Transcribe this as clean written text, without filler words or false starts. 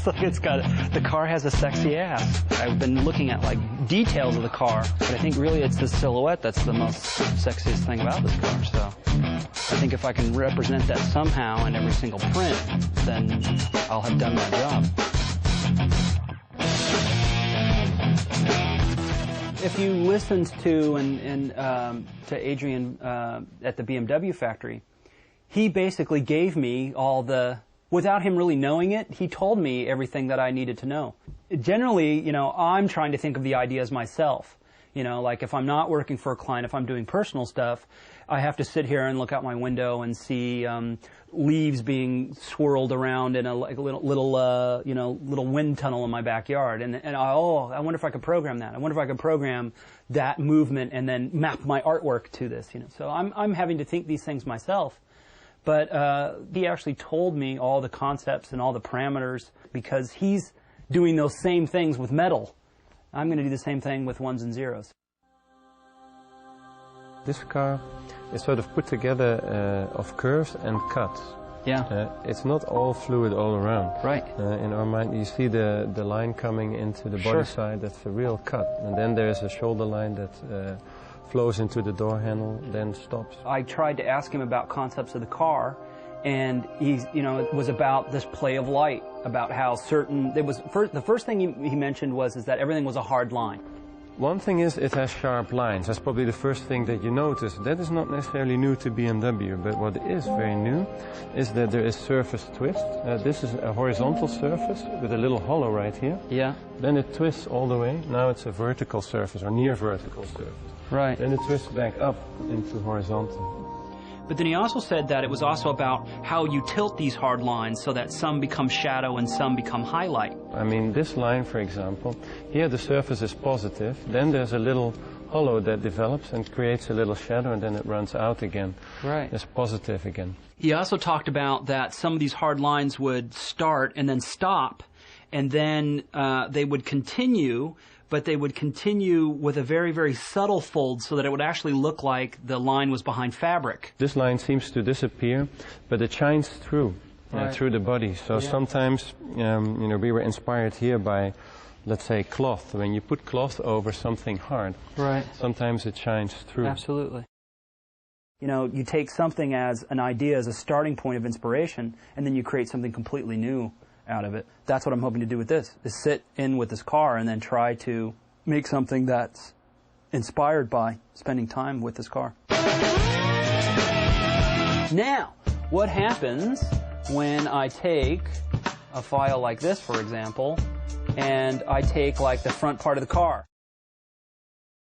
looks like the car has a sexy ass. I've been looking at like details of the car, but I think really it's the silhouette that's the most sexiest thing about this car. So I think if I can represent that somehow in every single print, then I'll have done my job. If you listened to Adrian at the BMW factory, he basically gave me all the, without him really knowing it, he told me everything that I needed to know. Generally, you know, I'm trying to think of the ideas myself. You know, like if I'm not working for a client, if I'm doing personal stuff, I have to sit here and look out my window and see leaves being swirled around in a little wind tunnel in my backyard, and I wonder if I could program that. I wonder if I could program that movement and then map my artwork to this. You know, so I'm having to think these things myself. But he actually told me all the concepts and all the parameters because he's doing those same things with metal. I'm going to do the same thing with ones and zeros. This car is sort of put together of curves and cuts. Yeah. It's not all fluid all around. Right. In our mind, you see the line coming into the body side, that's a real cut. And then there's a shoulder line that flows into the door handle, then stops. I tried to ask him about concepts of the car, and it was about this play of light, about how certain, the first thing he mentioned is that everything was a hard line. One thing is it has sharp lines. That's probably the first thing that you notice. That is not necessarily new to BMW, but what is very new is that there is surface twist. This is a horizontal surface with a little hollow right here. Yeah. Then it twists all the way. Now it's a vertical surface or near vertical surface. Right. Then it twists back up into horizontal. But then he also said that it was also about how you tilt these hard lines so that some become shadow and some become highlight. I mean, this line, for example, here the surface is positive, then there's a little hollow that develops and creates a little shadow, and then it runs out again. Right. It's positive again. He also talked about that some of these hard lines would start and then stop, and then they would continue, but they would continue with a very, very subtle fold so that it would actually look like the line was behind fabric. This line seems to disappear, but it shines through, through the body. So sometimes, we were inspired here by, let's say, cloth. When you put cloth over something hard, sometimes it shines through. Absolutely. You know, you take something as an idea, as a starting point of inspiration, and then you create something completely new out of it. That's what I'm hoping to do with this, is sit in with this car and then try to make something that's inspired by spending time with this car. Now, what happens when I take a file like this, for example, and I take like the front part of the car?